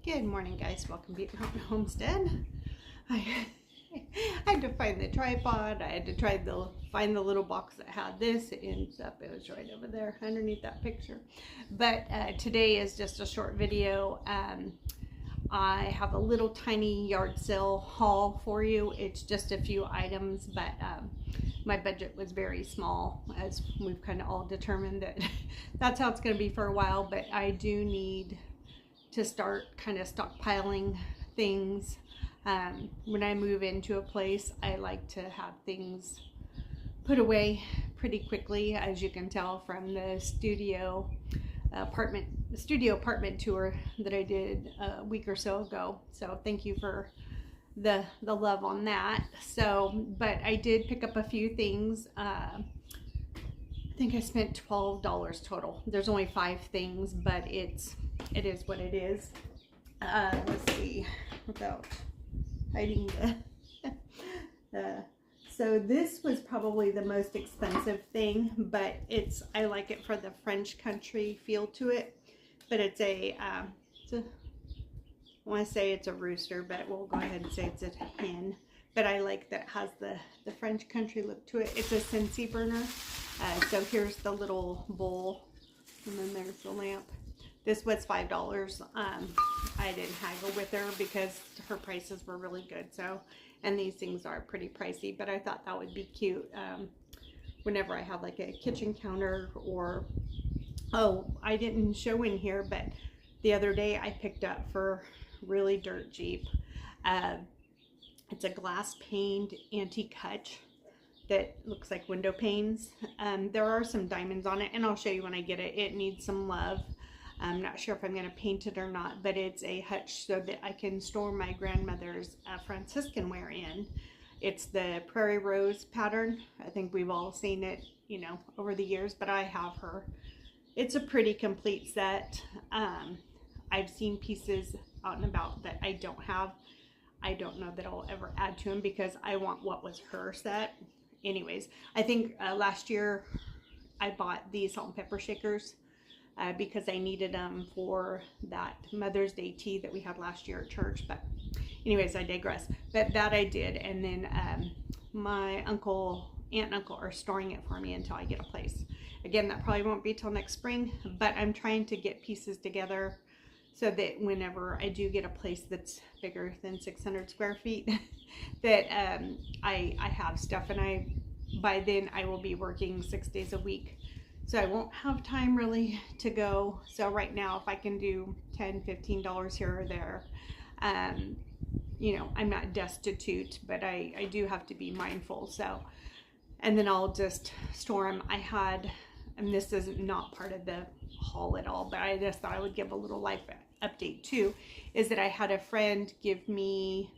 Good morning, guys. Welcome to Beaver Mountain Homestead. I had to find the tripod. I had to find the little box that had this. It ends up, it was right over there underneath that picture. But today is just a short video. I have a little tiny yard sale haul for you. It's just a few items, but my budget was very small, as we've kind of all determined that that's how it's going to be for a while. But I do need to start kind of stockpiling things. When I move into a place, I like to have things put away pretty quickly, as you can tell from the studio apartment tour that I did a week or so ago. So thank you for the love on that. So, but I did pick up a few things. I think I spent $12 total. There's only 5 things, but it is what it is. Let's see, without hiding so this was probably the most expensive thing, but I like it for the French country feel to it. But I want to say it's a rooster, but we'll go ahead and say it's a hen. But I like that it has the French country look to it. It's a Scentsy burner. So here's the little bowl, and then there's the lamp. This was $5. I didn't haggle with her because her prices were really good. So, and these things are pretty pricey, but I thought that would be cute whenever I have like a kitchen counter. Or, oh, I didn't show in here, but the other day I picked up for really dirt cheap. It's a glass paned antique hutch that looks like window panes. There are some diamonds on it, and I'll show you when I get it. It needs some love. I'm not sure if I'm going to paint it or not, but it's a hutch so that I can store my grandmother's Franciscan ware in. It's the Prairie Rose pattern. I think we've all seen it, you know, over the years, but I have her. It's a pretty complete set. I've seen pieces out and about that I don't have. I don't know that I'll ever add to them because I want what was her set. Anyways, I think last year I bought these salt and pepper shakers because I needed them for that Mother's Day tea that we had last year at church. But anyways, I digress. But that I did, and then my aunt and uncle are storing it for me until I get a place. Again, that probably won't be till next spring, but I'm trying to get pieces together so that whenever I do get a place that's bigger than 600 square feet, that I have stuff, and by then I will be working 6 days a week. So I won't have time really to go. So right now, if I can do $10, $15 here or there, you know, I'm not destitute, but I do have to be mindful. So, and then I'll just store them. And this is not part of the haul at all, but I just thought I would give a little life update too, is that I had a friend give me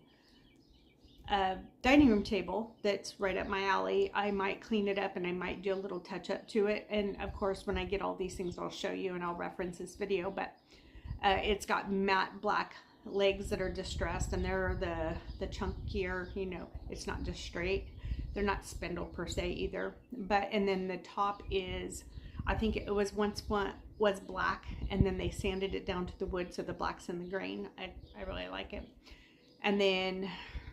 a dining room table that's right up my alley. I might clean it up and I might do a little touch up to it. And of course, when I get all these things, I'll show you and I'll reference this video, but it's got matte black legs that are distressed, and they're the chunkier, you know, it's not just straight. They're not spindle per se either. And then the top is, I think it was once was black, and then they sanded it down to the wood, so the black's in the grain. I really like it. And then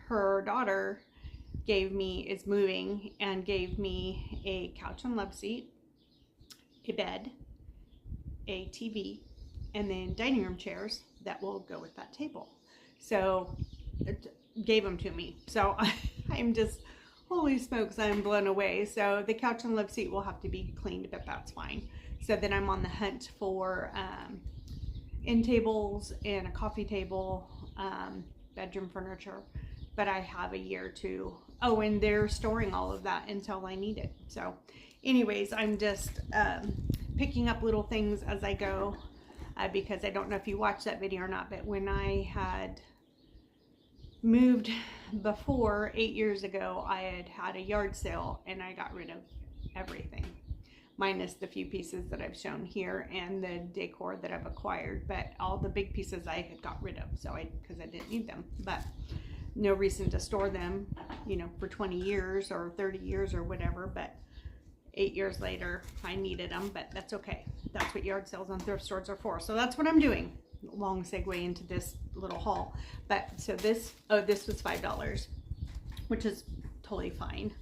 her daughter is moving and gave me a couch and love seat, a bed, a TV, and then dining room chairs that will go with that table. So it gave them to me. So I'm just, holy smokes, I'm blown away. So the couch and love seat will have to be cleaned, but that's fine. So then I'm on the hunt for end tables and a coffee table, bedroom furniture. But I have a year to, oh, and they're storing all of that until I need it. So anyways, I'm just picking up little things as I go, because I don't know if you watched that video or not, but when I had moved before 8 years ago, I had a yard sale and I got rid of everything, minus the few pieces that I've shown here and the decor that I've acquired. But all the big pieces I had got rid of, because I didn't need them. But no reason to store them, you know, for 20 years or 30 years or whatever. But 8 years later, I needed them, but that's okay. That's what yard sales and thrift stores are for. So that's what I'm doing. long segue into this little haul. But so this, oh, this was $5, which is totally fine.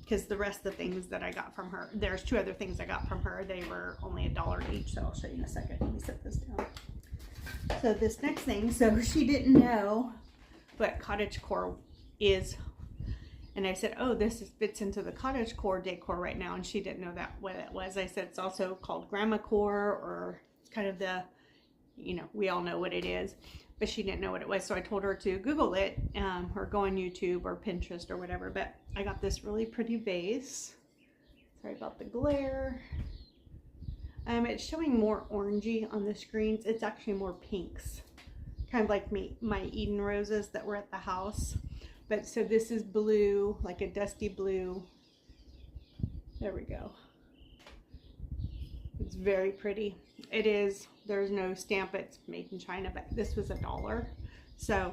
Because the rest of the things that I got from her, there's 2 other things I got from her, they were only $1 each, so I'll show you in a second. Let me set this down. So this next thing, so she didn't know what cottagecore is, and I said, oh, fits into the cottagecore decor right now, and she didn't know that what it was. I said it's also called grandmacore, or it's kind of the, you know, we all know what it is, but she didn't know what it was. So I told her to Google it, or go on YouTube or Pinterest or whatever. But I got this really pretty vase. Sorry about the glare. It's showing more orangey on the screens. It's actually more pinks, kind of like my Eden roses that were at the house. But so this is blue, like a dusty blue. There we go. It's very pretty. It is, there's no stamp, it's made in China, but this was $1. So,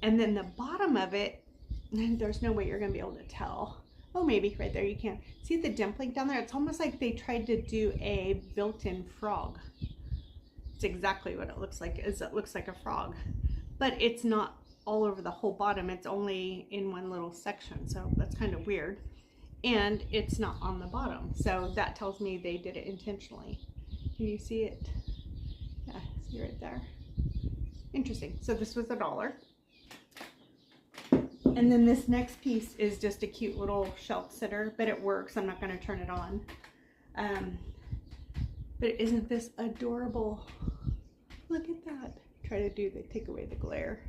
and then the bottom of it, there's no way you're gonna be able to tell. Oh, maybe right there you can. See the dimpling down there? It's almost like they tried to do a built-in frog. It's exactly what it looks like. It looks like a frog, but it's not all over the whole bottom. It's only in one little section, so that's kind of weird. And it's not on the bottom, so that tells me they did it intentionally. Can you see it? Yeah, see right there. Interesting. So this was $1. And then this next piece is just a cute little shelf sitter, but it works. I'm not going to turn it on. But isn't this adorable? Look at that. Try to take away the glare.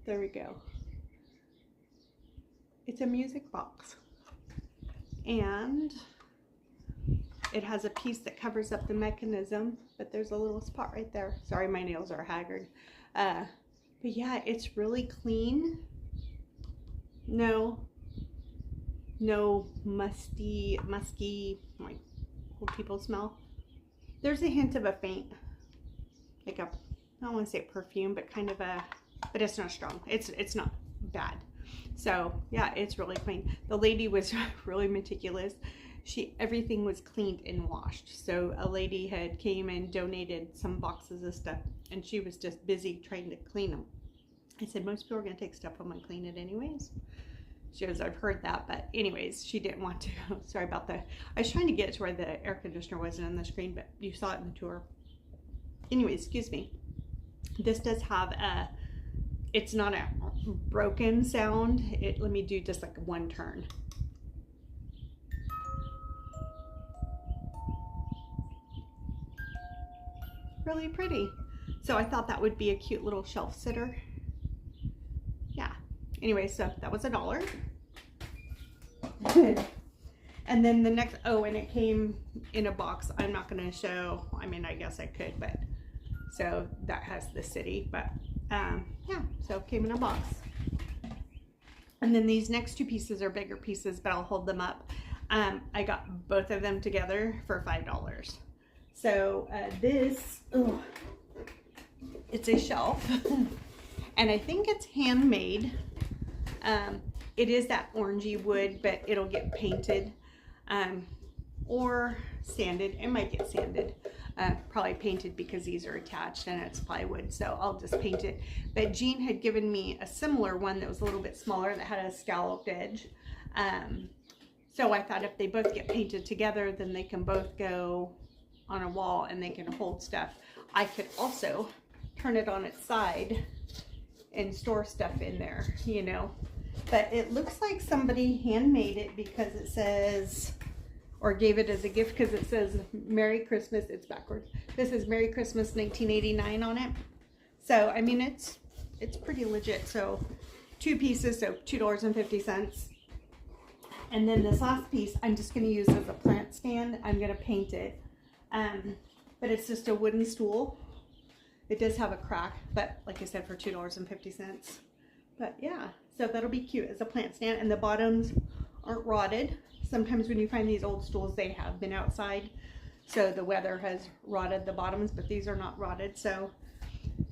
There we go. It's a music box. And it has a piece that covers up the mechanism, but there's a little spot right there. Sorry, my nails are haggard. But yeah, it's really clean. No musky, like old people smell. There's a hint of a faint, like a, I don't want to say perfume, but kind of a, but it's not strong. It's not bad. So yeah, it's really clean. The lady was really meticulous. Everything was cleaned and washed. So a lady had came and donated some boxes of stuff, and she was just busy trying to clean them. I said, most people are going to take stuff home and clean it anyways. She goes, I've heard that, but anyways, she didn't want to. Sorry about that. I was trying to get to where the air conditioner wasn't on the screen, but you saw it in the tour. Anyways, excuse me. This does have a, it's not a broken sound. Let me do just like one turn. Really pretty. So I thought that would be a cute little shelf sitter. Yeah. Anyway, so that was $1. And then the next, oh, and it came in a box. I'm not going to show, I mean, I guess I could, but so that has the city, but yeah, so it came in a box. And then these next 2 pieces are bigger pieces, but I'll hold them up. I got both of them together for $5. So this, oh, it's a shelf, and I think it's handmade. It is that orangey wood, but it'll get painted or sanded. It might get sanded, probably painted because these are attached and it's plywood, so I'll just paint it. But Jean had given me a similar one that was a little bit smaller that had a scalloped edge. So I thought if they both get painted together, then they can both go on a wall and they can hold stuff. I could also turn it on its side and store stuff in there, you know. But it looks like somebody handmade it because it says, or gave it as a gift because it says Merry Christmas. It's backwards. This is Merry Christmas 1989 on it. So I mean, it's pretty legit. So 2 pieces, so $2.50. And then this last piece I'm just going to use as a plant stand. I'm going to paint it. But it's just a wooden stool. It does have a crack, but like I said, for $2.50. But yeah, so that'll be cute as a plant stand, and the bottoms aren't rotted. Sometimes when you find these old stools, they have been outside, so the weather has rotted the bottoms, but these are not rotted, so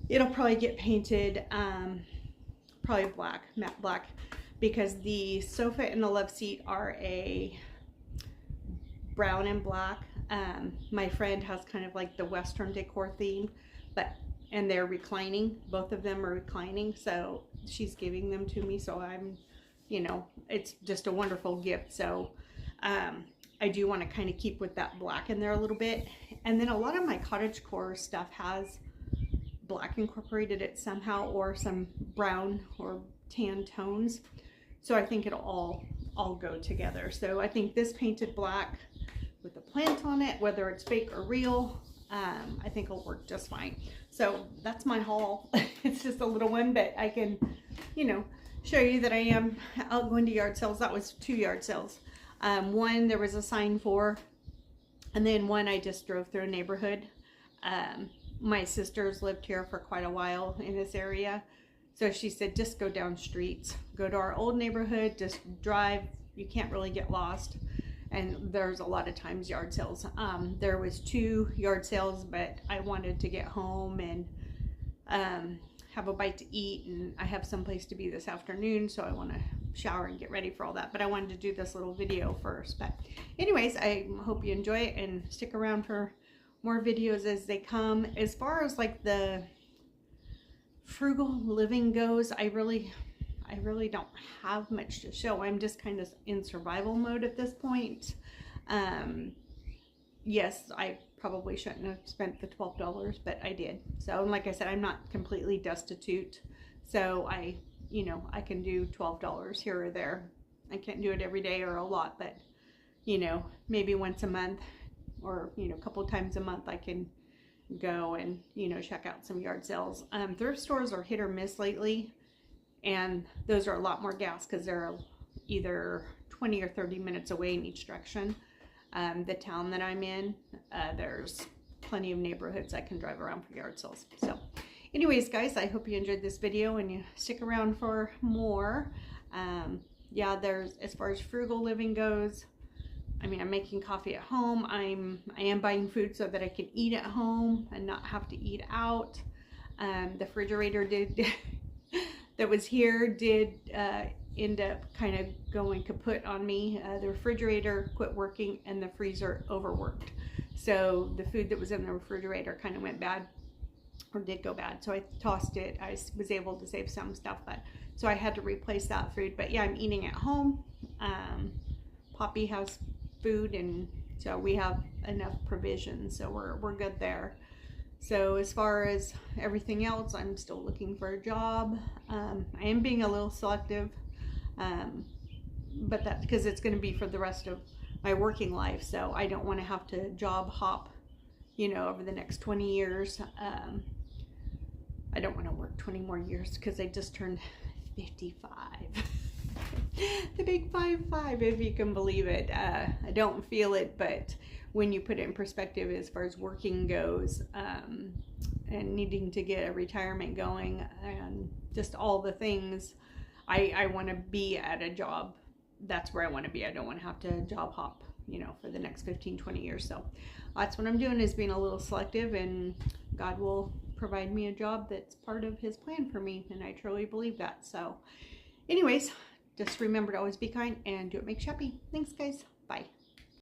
it'll probably get painted probably black, matte black, because the sofa and the love seat are a brown and black. My friend has kind of like the Western decor theme, but and they're reclining. Both of them are reclining, so she's giving them to me. So I'm, you know, it's just a wonderful gift. So I do want to kind of keep with that black in there a little bit. And then a lot of my cottagecore stuff has black incorporated it somehow, or some brown or tan tones. So I think it'll all go together. So I think this painted black with the plant on it, whether it's fake or real, I think it'll work just fine. So that's my haul. It's just a little one, but I can, you know, show you that I am out going to yard sales. That was 2 yard sales. One there was a sign for, and then one I just drove through a neighborhood. My sister's lived here for quite a while in this area, so she said just go down streets, go to our old neighborhood, just drive, you can't really get lost. And there's a lot of times yard sales. There was 2 yard sales, but I wanted to get home and have a bite to eat, and I have someplace to be this afternoon, so I want to shower and get ready for all that. But I wanted to do this little video first. But anyways, I hope you enjoy it and stick around for more videos as they come. As far as like the frugal living goes, I really don't have much to show. I'm just kind of in survival mode at this point. Yes, I probably shouldn't have spent the $12, but I did. So, and like I said, I'm not completely destitute. So you know, I can do $12 here or there. I can't do it every day or a lot, but you know, maybe once a month, or you know, a couple times a month I can go and, you know, check out some yard sales. Thrift stores are hit or miss lately, and those are a lot more gas because they're either 20 or 30 minutes away in each direction. The town that I'm in, there's plenty of neighborhoods I can drive around for yard sales. So anyways, guys, I hope you enjoyed this video and you stick around for more. Yeah, as far as frugal living goes, I mean, I'm making coffee at home. I am buying food so that I can eat at home and not have to eat out. The refrigerator that was here did end up kind of going kaput on me. The refrigerator quit working and the freezer overworked. So the food that was in the refrigerator kind of went bad, or did go bad. So I tossed it. I was able to save some stuff, but so I had to replace that food. But yeah, I'm eating at home. Poppy has food, and so we have enough provisions, so we're good there. So as far as everything else, I'm still looking for a job. I am being a little selective, but that's because it's going to be for the rest of my working life, so I don't want to have to job hop, you know, over the next 20 years. I don't want to work 20 more years because I just turned 55. The big 5-5, if you can believe it. I don't feel it, but when you put it in perspective as far as working goes, and needing to get a retirement going and just all the things, I want to be at a job. That's where I want to be. I don't want to have to job hop, you know, for the next 15-20 years. So that's what I'm doing, is being a little selective, and God will provide me a job that's part of his plan for me, and I truly believe that. So anyways, just remember to always be kind and do what makes you happy. Thanks, guys. Bye.